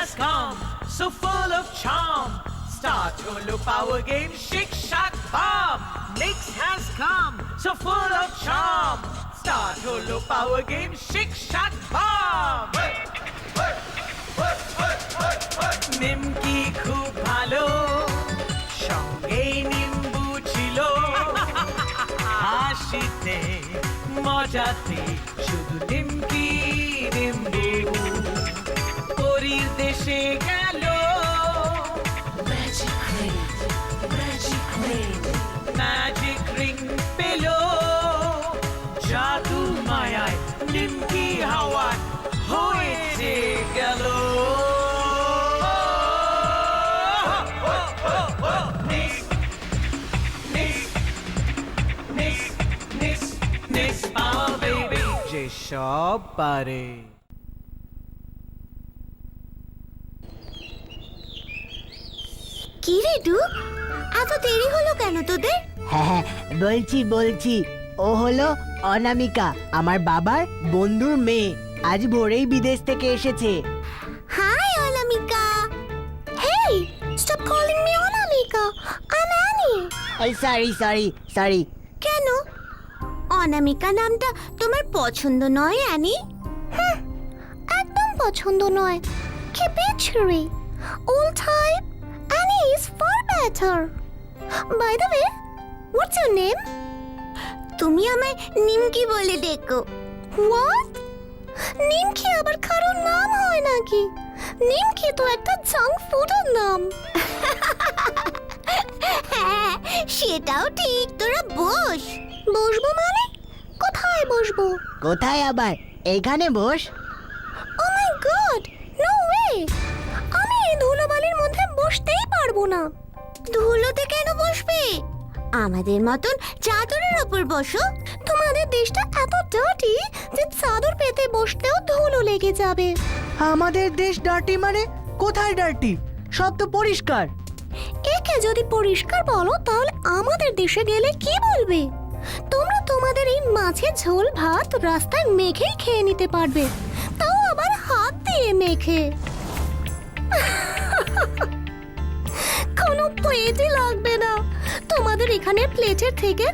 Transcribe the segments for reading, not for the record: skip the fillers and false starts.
has come, so full of charm. Start Holo Power Game, Shake Shack Bomb. Mix has come, so full of charm. Start Holo Power Game, Shake Shack Bomb. নিমকি খুব ভালো, সঙ্গে নিম্বু ছিল। হাসিতে মজাতে শুধু নিমকি নিম্বু। পরীর দেশে গেল ম্যাজিক রিং পেল। জাদু মায়ায় নিমকি হাওয়ায় হয়েছে গেল। সব পারে। কি রে ডুক, এত দেরি হলো কেন তোদের? হ্যাঁ বলছি ও হলো অনামিকা, আমার বাবার বন্ধুর মেয়ে। আজ ভোরেই বিদেশ থেকে এসেছে। Hi Anamika. Hey, stop calling me Anamika, I am Annie. এই সরি। কেন? অনামিকা নামটা তোমার পছন্দ নয় অ্যানি? একদম পছন্দ নয়। কি বিচ্ছিরি। Old type, Annie is far better. By the way, what's your name? তুমি আমায় নিমকি বলে ডেকো। What? নিমকি আবার কারোর নাম হয় নাকি? নিমকি তো একটা জাঙ্ক ফুডের নাম। হ্যাঁ, সেটাও ঠিক। তোরা বস। বসবো মানে? কোথায় বসবো? কোথায় আবার? এখানে বস। Oh my god, no way! আমি এই ধুলোবালির মধ্যে বসতেই পারবো না। ধুলোতে কেন বসবে? আমাদের মতন চাদরের উপর বসো। তোমাদের দেশটা এত ডার্টি যে চাদর পেতে বসতেও ধুলো লেগে যাবে। আমাদের দেশ ডার্টি মানে? কোথায় ডার্টি? সব তো পরিষ্কার। একে যদি পরিষ্কার বলো তাহলে আমাদের দেশে গেলে কি বলবে? তোমরা তোমাদের এই মাছের ঝোল ভাত রাস্তায় মেখেই খেয়ে নিতে পারবে, তাও আবার হাত দিয়ে মেখে। কোনো প্লেটই লাগবে না। তোমাদের এখানে প্লেটের থেকে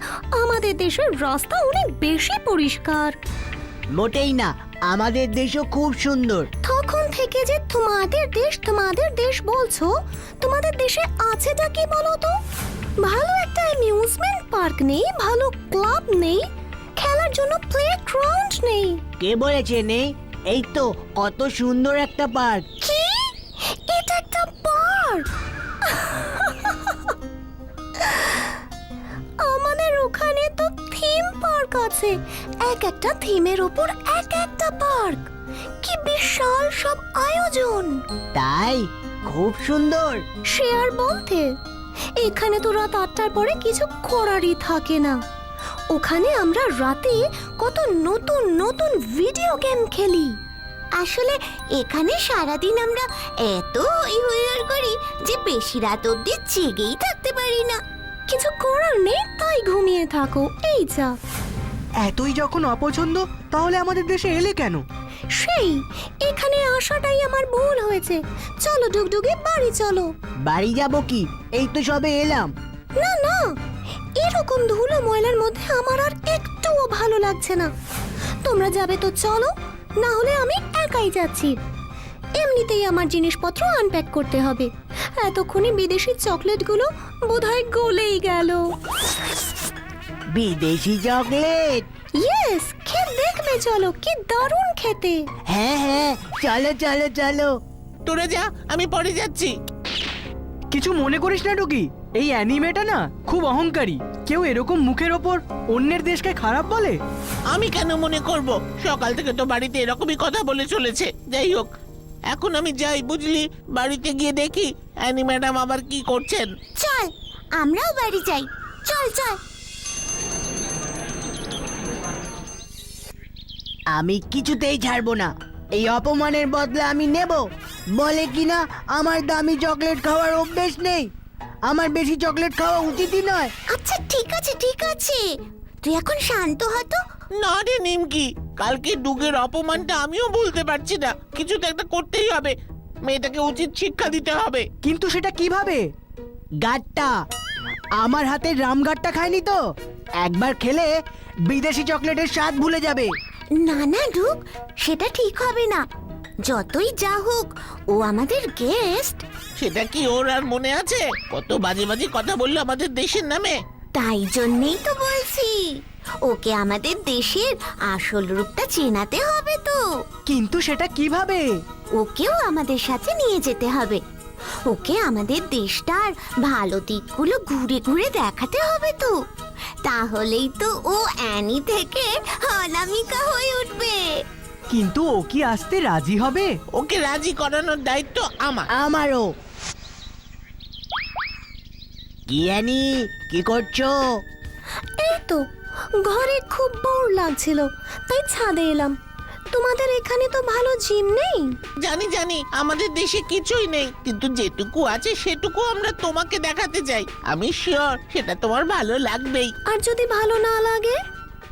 আমাদের দেশের রাস্তা অনেক বেশি পরিষ্কার। মোটেই না, আমাদের দেশও খুব সুন্দর। তখন থেকে যে তোমাদের দেশ বলছো, তোমাদের দেশে আছেটা কি বলো তো? ভালো একটা অ্যামিউজমেন্ট পার্ক নেই, ভালো ক্লাব নেই, খেলার জন্য প্লেগ্রাউন্ড নেই। কে বলেছে নেই? এই তো কত সুন্দর একটা পার্ক। কি? এটা একটা পার্ক? আমাদের ওখানে তো থিম পার্ক আছে, এক একটা থিমের উপর এক একটা পার্ক। কি বিশাল সব আয়োজন! তাই? খুব সুন্দর। সে আর বলতে, এখানে তো রাত 8টার পরে কিছু করারই থাকে না। ওখানে আমরা রাতে কত নতুন নতুন ভিডিও গেম খেলি। আসলে এখানে সারাদিন আমরা এত হইহইয়ার করি যে বেশি রাত অবধি জেগেই থাকতে পারি না। কিছু করার নেই তাই ঘুমিয়ে থাকো, এই যা। এতই যখন অপছন্দ তাহলে আমাদের দেশে এলে কেন? সেই এখানে আসাটাই আমার ভুল হয়েছে। চলো ডুগডুগি, বাড়ি চলো। বাড়ি যাব কি? এই তো সবে এলাম। না না, এরকম ধুলো ময়লার মধ্যে আমার আর একটুও ভালো লাগছে না। তোমরা যাবে তো চলো, না হলে আমি একাই যাচ্ছি। এমনিতেই আমার জিনিসপত্র আনপ্যাক করতে হবে। এতক্ষণে বিদেশি চকলেটগুলো বোধহয় গলেই গেল। বিদেশি চকলেট? ইয়েস, খেয়ে দেখবে চলো, কি দারুণ খেতে। হ্যাঁ, চলো। তোরা যা, আমি পরে যাচ্ছি। কিছু মনে করিস না টুকি, এই অ্যানিমেটা না খুব অহংকারী। কেউ এরকম মুখের ওপর অন্যের দেশকে খারাপ বলে? আমি কেন মনে করব? সকাল থেকে তো বাড়িতে এরকমই কথা বলে চলেছে। যাই হোক, এখন আমি যাই, বুঝলি? বাড়িতে গিয়ে দেখি অ্যানি ম্যাডাম আবার কি করছেন। চল, আমরাও বাড়ি যাই। চল। আমি কিছুতেই ছাড়বো না। এই অপমানের বদলা আমি নেব। বলে কিনা আমার দামি চকলেট খাওয়ার অভ্যেস নেই, আমার বেশি চকলেট খাওয়া উচিতই নয়। আচ্ছা ঠিক আছে, তুই এখন শান্ত হ তো। না রে নিমকি, কালকে ডুগের অপমানটা আমিও বলতে পারছি না। কিছু তো একটা করতেই হবে। মেয়েটাকে উচিত শিক্ষা দিতে হবে। কিন্তু সেটা কিভাবে? গাট্টা আমার হাতের রামগাট্টা খায়নি তো, একবার খেলে বিদেশি চকলেটের স্বাদ ভুলে যাবে। না না ডুক, সেটা ঠিক হবে না। যতই যা হোক, ও আমাদের গেস্ট। সেটা কি ওর আর মনে আছে? কত বাজে বাজে কথা বললো আমাদের দেশের নামে। তাই জন্যই তো বলছি, ওকে আমাদের দেশের আসল রূপটা চেনাতে হবে তো। কিন্তু সেটা কিভাবে? ওকেও আমাদের সাথে নিয়ে যেতে হবে। ওকে আমাদের দেশটার ভালো দিকগুলো ঘুরে ঘুরে দেখাতে হবে তো। তাহলেই তো ও অ্যানি থেকে অনামিকা হয়ে উঠবে। কিন্তু ও কি আসতে রাজি হবে? ওকে রাজি করানোর দায়িত্ব আমার। আমারও। কি অ্যানি, কি করছো? এই তো ঘরে খুব বোর লাগছিল, তাই ছাদে এলাম। তোমাদের এখানে তো ভালো জিম নেই। জানি জানি, আমাদের দেশে কিছুই নেই, কিন্তু যেটুকু আছে সেটুকু আমরা তোমাকে দেখাতে চাই। আমি শিওর সেটা তোমার ভালো লাগবেই। আর যদি ভালো না লাগে?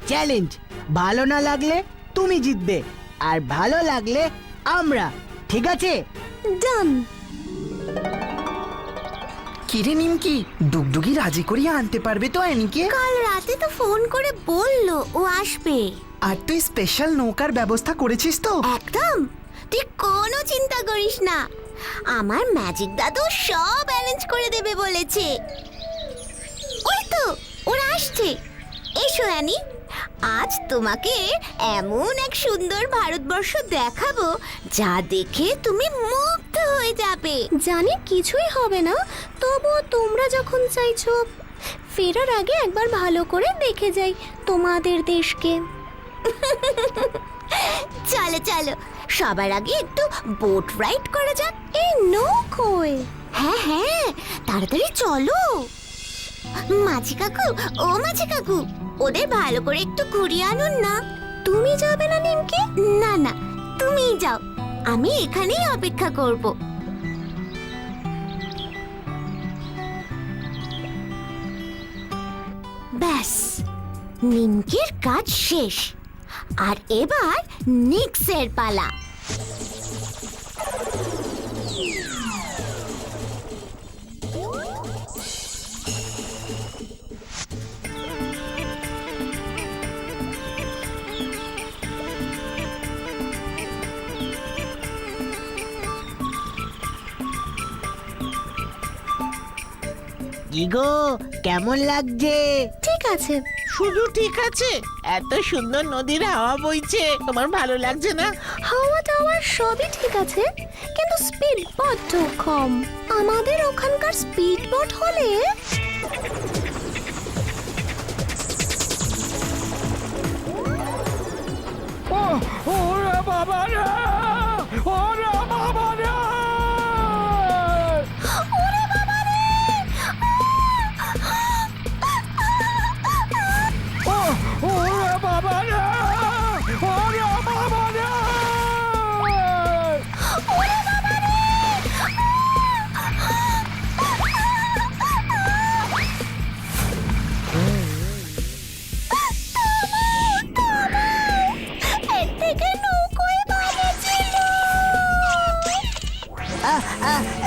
চ্যালেঞ্জ, ভালো না লাগলে তুমি জিতবে, আর ভালো লাগলে আমরা। ঠিক আছে? ডান। কিরে নিমকি, ডুগডুগি রাজি করিয়ে আনতে পারবে তো অ্যানিকে? কাল রাতে তো ফোন করে বললো ও আসবে। আর তুই স্পেশাল নৌকার ব্যবস্থা করেছিস তো? একদম, তুই কোনো চিন্তা করিস না। আমার ম্যাজিক দাদু সব অ্যারেঞ্জ করে দেবে বলেছে। ওই তো ওরা আসছে। এসো অ্যানি, আজ তোমাকে এমন এক সুন্দর ভারতবর্ষ দেখাবো যা দেখে তুমি মুগ্ধ হয়ে যাবে। জানি কিছুই হবে না, তবুও তোমরা যখন চাইছো, ফেরার আগে একবার ভালো করে দেখে যাই তোমাদের দেশকে। চলো চলো, সবার আগে একটু বোট রাইড করা যাক। এই নৌকোয়। হ্যাঁ হ্যাঁ, তাড়াতাড়ি চলো। মাঝি কাকু, ও মাঝি কাকু, ওদের ভালো করে একটু ঘুরিয়ে আনুন না। তুমি যাবে না নিমকি? না না, তুমিই যাও, আমি এখানেই অপেক্ষা করব। ব্যাস, নিমকির কাজ শেষ। আর এবার নিক্সের পালা। কি গো, কেমন লাগছে? ঠিক আছে। শুধু ঠিক আছে? এত সুন্দর নদীর হাওয়া বইছে, তোমার ভালো লাগছে না? হাওয়া টাওয়ার সবই ঠিক আছে, কিন্তু স্পিড বড্ড কম। আমাদের ওখানকার স্পিড বোট হলে ওরে বাবা রে, ওরে বাবা রে, ওরে বাবা রে! ওরে বাবা রে, ওরে বাবা রে, ওরে বাবা রে! এর থেকে নৌকোয় ভালো ছিল।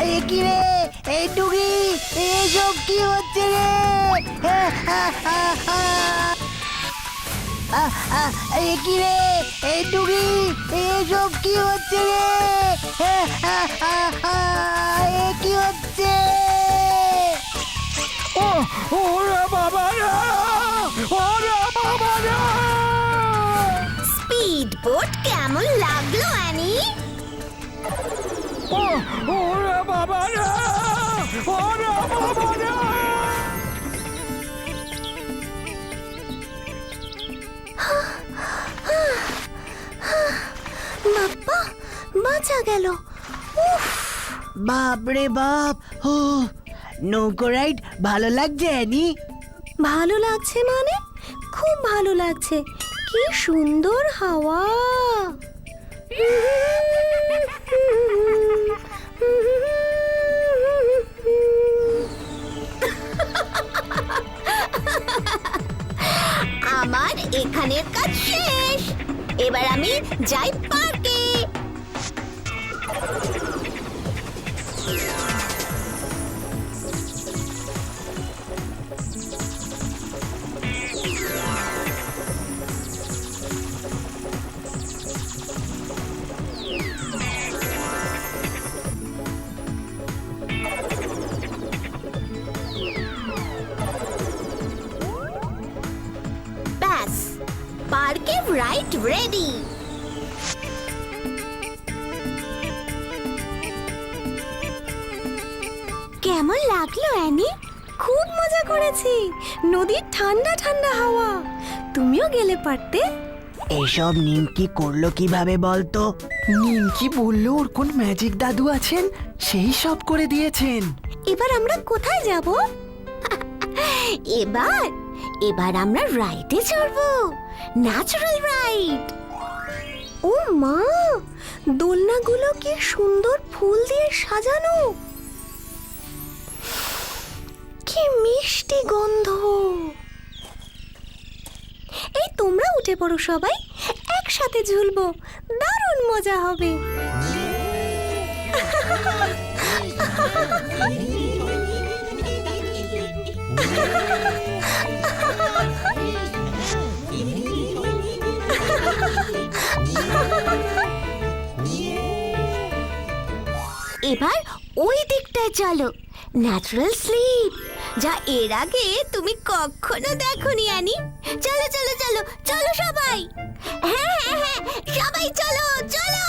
এ কি রে, এই ডুগি, এসব কি হচ্ছে রে? এ কি রে, এই ডুগি, এসব কি হচ্ছে রে? এ কি হচ্ছে? ওরে বাবা রে, ওরে বাবা রে, স্পিড বোট কেমন লাগলো অ্যানি? ওরে বাবা রে, ওরে বাবা রে। বাপ্পা, বাঁচা গেল। উফ, বাপ রে বাপ, ও নৌকো রাইড ভালো লাগছে অ্যানি? ভালো লাগছে মানে খুব ভালো লাগছে। কি সুন্দর হাওয়া। আমার এখানের কাজ শেষ, এবার আমি যাই পার্কে। রেডি। কেমন লাগলো অ্যানি? খুব মজা করেছি। নদীর ঠান্ডা ঠান্ডা হাওয়া। তুমিও গেলে পারতে। এসব নিমকি করলো কিভাবে বলতো? নিমকি বললো ওর কোন ম্যাজিক দাদু আছেন, সেই সব করে দিয়েছেন। এবার আমরা কোথায় যাব? এবার আমরা রাইডে চড়বো, ন্যাচারাল রাইড। ও মা, দোলনাগুলো কি সুন্দর ফুল দিয়ে সাজানো, কি মিষ্টি গন্ধ। এই তোমরা উঠে পড়ো সবাই, একসাথে ঝুলবো, দারুণ মজা হবে। এবার ওই দিকটায় চলো, ন্যাচারাল স্লিপ, যা এর আগে তুমি কখনো দেখোনি অ্যানি। চলো চলো চলো চলো সবাই, হ্যাঁ হ্যাঁ হ্যাঁ সবাই চলো চলো।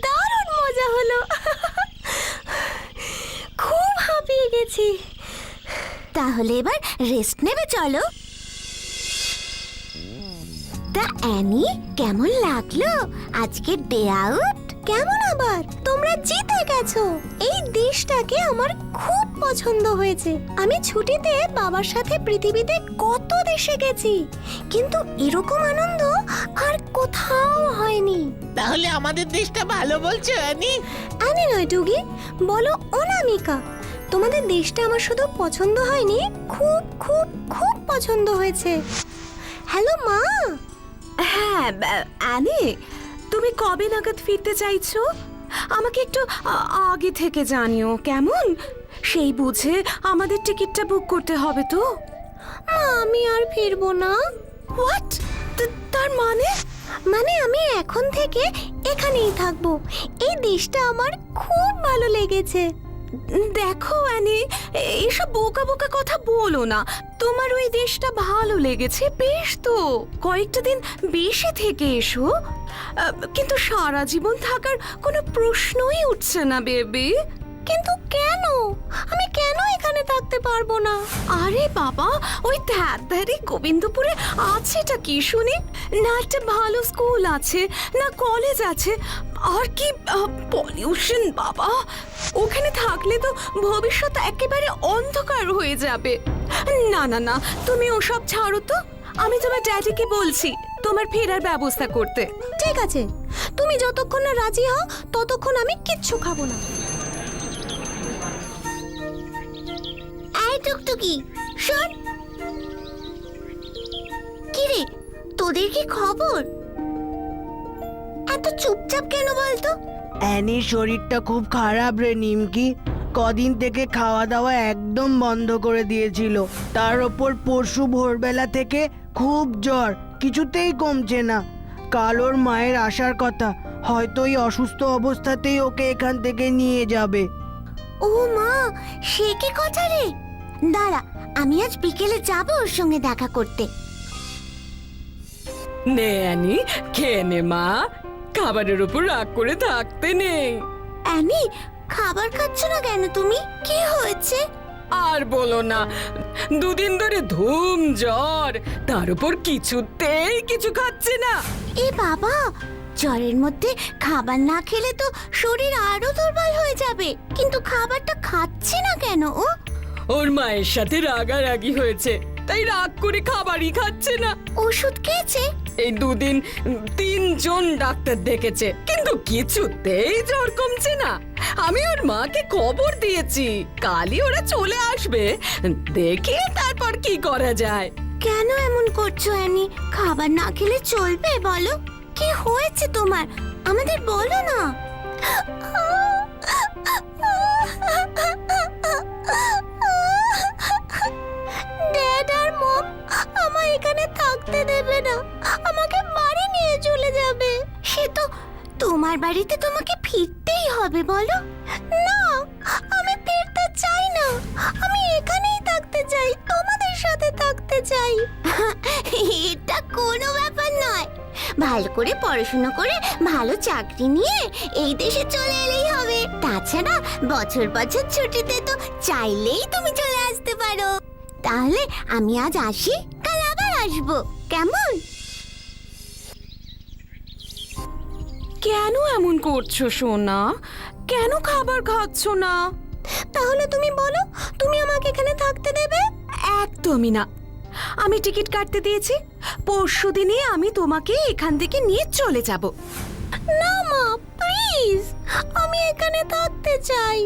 দারুণ মজা হলো, খুব হাঁপিয়ে গেছি। তাহলে এবার রেস্ট নেবে চলো। তা অ্যানি, কেমন লাগলো আজকের ডে আউট? কেমন আবার? তোমরা জিতে গেছো। এই দেশটাকে আমার খুব পছন্দ হয়েছে। আমি ছুটিতে বাবার সাথে পৃথিবীতে কত দেশে গেছি, কিন্তু এরকম আনন্দ আর কোথাও হয়নি। তাহলে আমাদের দেশটা ভালো বলছো অ্যানি? অ্যানি নয় টুগি, বলো অনামিকা। তোমাদের দেশটা আমার শুধু পছন্দ হয়নি, খুব খুব খুব পছন্দ হয়েছে। হ্যালো মা। হ্যাঁ অ্যানি, তুমি কবে নাগাদ ফিরতে চাইছো? আমাকে একটু আগে থেকে জানিও কেমন? সেই বুঝে আমাদের টিকিটটা বুক করতে হবে তো। মা, আমি আর ফিরবো না। হোয়াট? তার মানে? মানে আমি এখন থেকে এখানেই থাকবো। এই দেশটা আমার খুব ভালো লেগেছে। দেখো অ্যানি, এসব বোকা বোকা কথা বলো না। তোমার ওই দেশটা ভালো লেগেছে বেশ, তো কয়েকটা দিন বেশি থেকে এসো। কিন্তু সারা জীবন থাকার কোনো প্রশ্নই উঠছে না বেবি। কিন্তু কেন? আমি কেন এখানে থাকতে পারবো না? আরে বাবা, ওই ধ্যারি গোবিন্দপুরে আছেটা কি শুনি? না একটা ভালো স্কুল আছে, না কলেজ আছে, আর কি পলিউশন বাবা। ওখানে থাকলে তো ভবিষ্যৎ একেবারে অন্ধকার হয়ে যাবে। না না না, তুমি ওসব ছাড়ো তো। আমি তোমার ড্যাডিকে বলছি তোমার ফেরার ব্যবস্থা করতে। ঠিক আছে, তুমি যতক্ষণ না রাজি হও ততক্ষণ আমি কিচ্ছু খাবো না। এই টুকটুকি, শোন। কিরে, তোদের কি খবর? এত চুপচাপ কেন বলতো? অ্যানির শরীরটা খুব খারাপ রে নিমকি। কদিন থেকে খাওয়া দাওয়া একদম বন্ধ করে দিয়েছিল। তার ওপর পরশু ভোরবেলা থেকে খুব জ্বর, কিছুতেই কমছে না। কাল ওর মায়ের আসার কথা, হয়তো এই অসুস্থ অবস্থাতেই ওকে এখান থেকে নিয়ে যাবে। ও মা, সে কি কথা রে? দাঁড়া, আমি আজ বিকেলে যাব ওর সঙ্গে দেখা করতে। নে অ্যানি, খেয়ে নে মা, খাবারের উপর রাগ করে থাকতে নেই। অ্যানি, খাবার খাচ্ছ না কেন তুমি? কি হয়েছে? আর বলো না, দুদিন ধরে ধুম জ্বর, তার উপর কিছুতেই কিছু খাচ্ছে না। এ বাবা, জ্বরের মধ্যে খাবার না খেলে তো শরীর আরো দুর্বল হয়ে যাবে। কিন্তু খাবারটা খাচ্ছে না কেন ও? ওর মায়ের সাথে রাগারাগি হয়েছে, তাই রাগ করে খাবারই খাচ্ছে না। ওষুধ খেয়েছে? এই দুদিন 3 জন ডাক্তার দেখেছে, কিন্তু কিছুতেই জ্বর কমছে না। আমি ওর মাকে খবর দিয়েছি, কালই ওরা চলে আসবে, দেখি তারপর কি করা যায়। কেন এমন করছো অ্যানি? খাবার না খেলে চলবে? বলো কি হয়েছে তোমার, আমাদের বলো না। ড্যাড আর মম আমায় এখানে থাকতে দেবে না, আমাকে বাড়ি নিয়ে চলে যাবে। সে তো তোমার বাড়িতে তোমাকে ফিরতেই হবে। বলো না, আমি ফিরতে চাই না, আমি এখানেই থাকতে চাই, তোমাদের সাথে থাকতে চাই। এটা কোনো ব্যাপার নয়, ভালো করে পড়াশোনা করে ভালো চাকরি নিয়ে এই দেশে চলে এলেই হবে। তাছাড়া বছর বছর ছুটিতে তো চাইলেই তুমি চলে আসতে পারো। তাহলে আমি আজ আসি, কাল আবার আসবো, কেমন? কেন এমন করছো সোনা? কেন খাবার খাচ্ছ না? তাহলে তুমি বলো, তুমি আমাকে এখানে থাকতে দেবে? একদমই না। আমি টিকিট কাটতে দিয়েছি, পরশুদিনই আমি তোমাকে এখান থেকে নিয়ে চলে যাব। না মা, প্লিজ, আমি এখানে থাকতে চাই।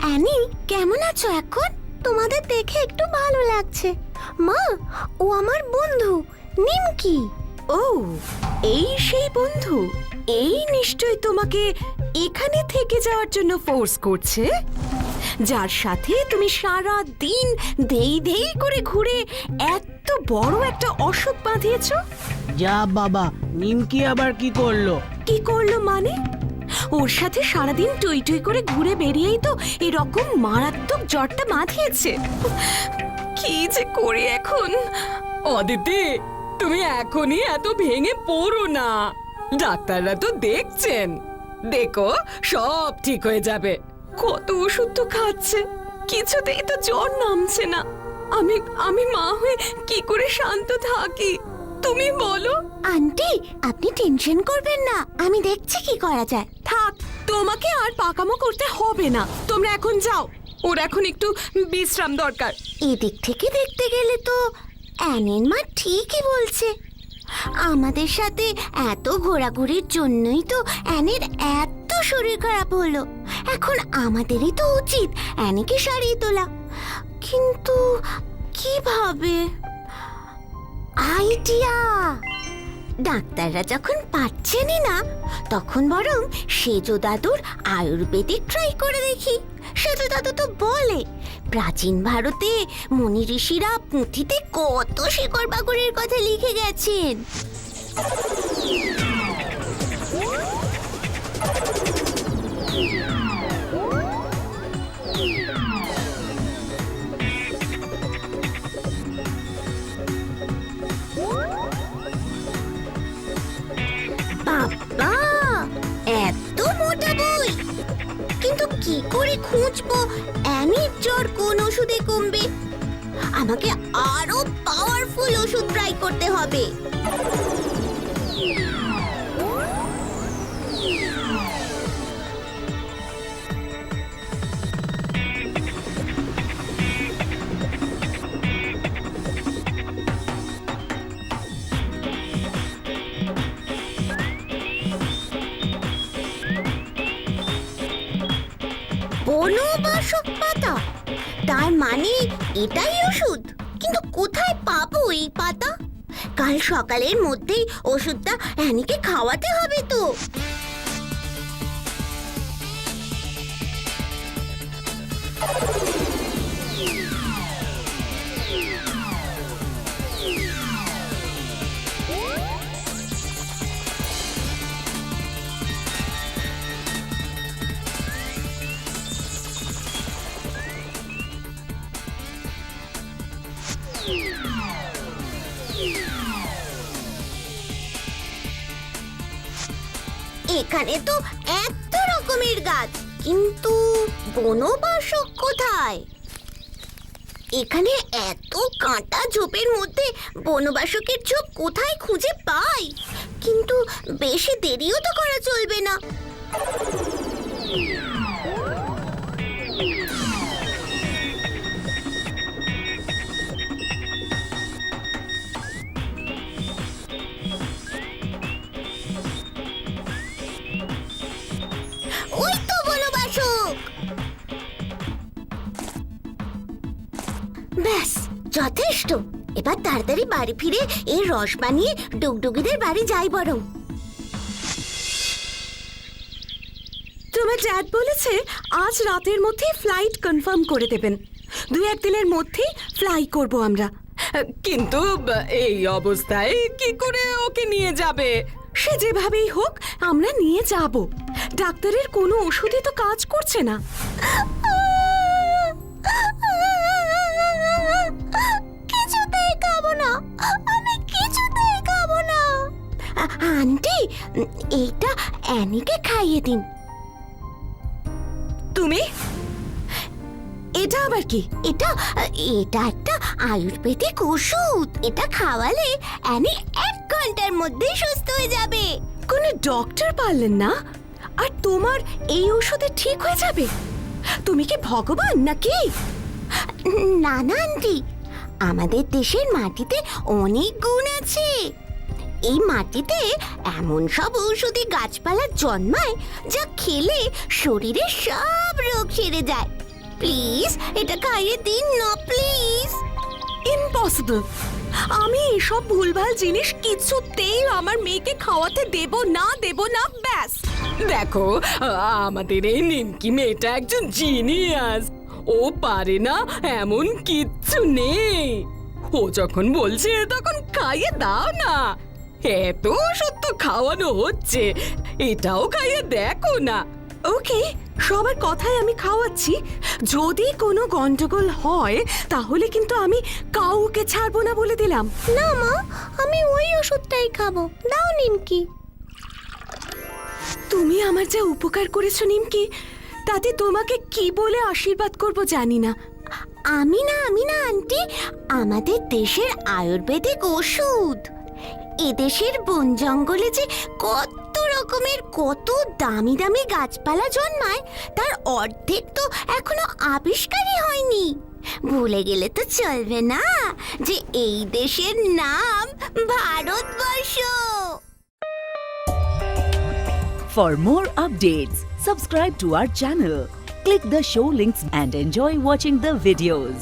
অ্যানি, কেমন আছো এখন? তোমাদের দেখে একটু ভালো লাগছে। মা, ও আমার বন্ধু নিমকি। ও, এই সেই বন্ধু? এই নিশ্চয় তোমাকে এখানে থেকে যাওয়ার জন্য ফোর্স করছে, যার সাথে তুমি সারা দিন দেই দেই করে ঘুরে এত বড় একটা অসুখ বাঁধিয়েছো। যা বাবা, নিমকি আবার কি করলো? কি করলো মানে? ওর সাথে সারাদিন টই টই করে ঘুরে বেরিয়েই তো এরকম মারাত্মক জ্বরটা বাঁধিয়েছে। কি যে করি এখন? অদিতি, তুমি এখনই এত ভেঙে পড়ো না, ডাক্তাররা তো দেখছেন। দেখো, সব ঠিক হয়ে যাবে। কত ওষুধ তো খাচ্ছে, কিছুতেই তো জ্বর নামছে না। আমি মা হয়ে কি করে শান্ত থাকি, তুমি বলো। আন্টি, আপনি টেনশন করবেন না, আমি দেখছি কি করা যায়। থাক, তোমাকে আর পাকামো করতে হবে না, তোমরা এখন যাও, ওর এখন একটু বিশ্রাম দরকার। এদিক থেকে দেখতে গেলে তো অ্যানির মা ঠিকই বলছে। আমাদের সাথে এত ঘোরাঘুরির জন্যই তো অ্যানির এত শরীর খারাপ হলো। এখন আমাদেরই তো উচিত অ্যানিকে সারিয়ে তোলা, কিন্তু কিভাবে? আইডিয়া! ডাক্তাররা যখন পাচ্ছেনই না, তখন বরং সেজো দাদুর আয়ুর্বেদিক ট্রাই করে দেখি। সেজো দাদু তো বলে প্রাচীন ভারতে মুনি ঋষিরা পুঁথিতে কত শিকড় বাকড়ের কথা লিখে গেছেন। বাবা, এত মোটা বই! কিন্তু কি করে খুঁজবো অ্যানির জ্বর কোন ওষুধে কমবে? আমাকে আরো পাওয়ারফুল ওষুধ ট্রাই করতে হবে। বনবাসক পাতা, তার মানে এটাই ওষুধ। কিন্তু কোথায় পাবো এই পাতা? কাল সকালের মধ্যেই ওষুধটা অ্যানিকে খাওয়াতে হবে তো। এখানে তো এত রকমের গাছ, কিন্তু বনবাসক কোথায়? এখানে এত কাঁটা ঝোপের মধ্যে বনবাসকের ঝোপ কোথায় খুঁজে পাই? কিন্তু বেশি দেরিও তো করা চলবে না। তাড়াতাড়ি বাড়ি ফিরে এই রস বানিয়ে ডুগডুগিদের বাড়ি যাই বরং। তোমার ড্যাড বলেছে আজ রাতের মধ্যে ফ্লাইট কনফার্ম করে দেবেন। 2-1 দিনের মধ্যেই ফ্লাই করব আমরা। কিন্তু এই অবস্থায় কি করে ওকে নিয়ে যাবে? সে যেভাবেই হোক আমরা নিয়ে যাব। ডাক্তারের কোনো ওষুধই তো কাজ করছে না। কিছুতেই খাবো না, আমি কিছুতেই খাবো না। আন্টি, এইটা অ্যানিকে খাইয়ে দিন। তুমি এটা আবার কি? এটা এটা একটা আয়ুর্বেদিক ওষুধ। এটা খাওয়ালে অ্যানি 1 ঘন্টার মধ্যেই সুস্থ হয়ে যাবে। কোনো ডক্টর পারলেন না আর তোমার এই ওষুধে ঠিক হয়ে যাবে? তুমি কি ভগবান নাকি? না না আন্টি, আমাদের দেশের মাটিতে অনেক গুণ আছে। এই মাটিতে এমন সব ঔষধি গাছপালা জন্মায় যা খেলে শরীরের সব রোগ সেরে যায়। প্লিজ এটা খাইয়ে দিন না প্লিজ। ইম্পসিবল। আমি এসব ভুলভাল জিনিস কিছুতেই আমার মেয়েকে খাওয়াতে দেব না ব্যাস। দেখো, আমাদের এই নিমকি মেয়েটা একজন জিনিয়াস। ও পারে না এমন কিচ্ছু নেই। ও যখন বলছে তখন খাইয়ে দাও না। এত ওষুধ তো খাওয়ানো হচ্ছে, এটাও খাইয়ে দেখো না। ওকে, সবার কথাই আমি খাওয়াচ্ছি। যদি কোনো গন্ডগোল হয় তাহলে কিন্তু আমি কাউকে ছাড়বো না বলে দিলাম। না মা, আমি ওই ওষুধটাই খাবো। দাও নিমকি। তুমি আমার যা উপকার করেছো নিমকি, তাতে তোমাকে কি বলে আশীর্বাদ করব জানি না। আমি না আন্টি, আমাদের দেশের আয়ুর্বেদিক ওষুধ। এদেশের বন জঙ্গলে যে কত রকমের কত দামি দামি গাছপালা জন্মায় তার অর্ধেক তো এখনো আবিষ্কারই হয়নি। ভুলে গেলে তো চলবে না যে এই দেশের নাম Bharatvarsha. For more updates, subscribe to our channel, click the show links and enjoy watching the videos.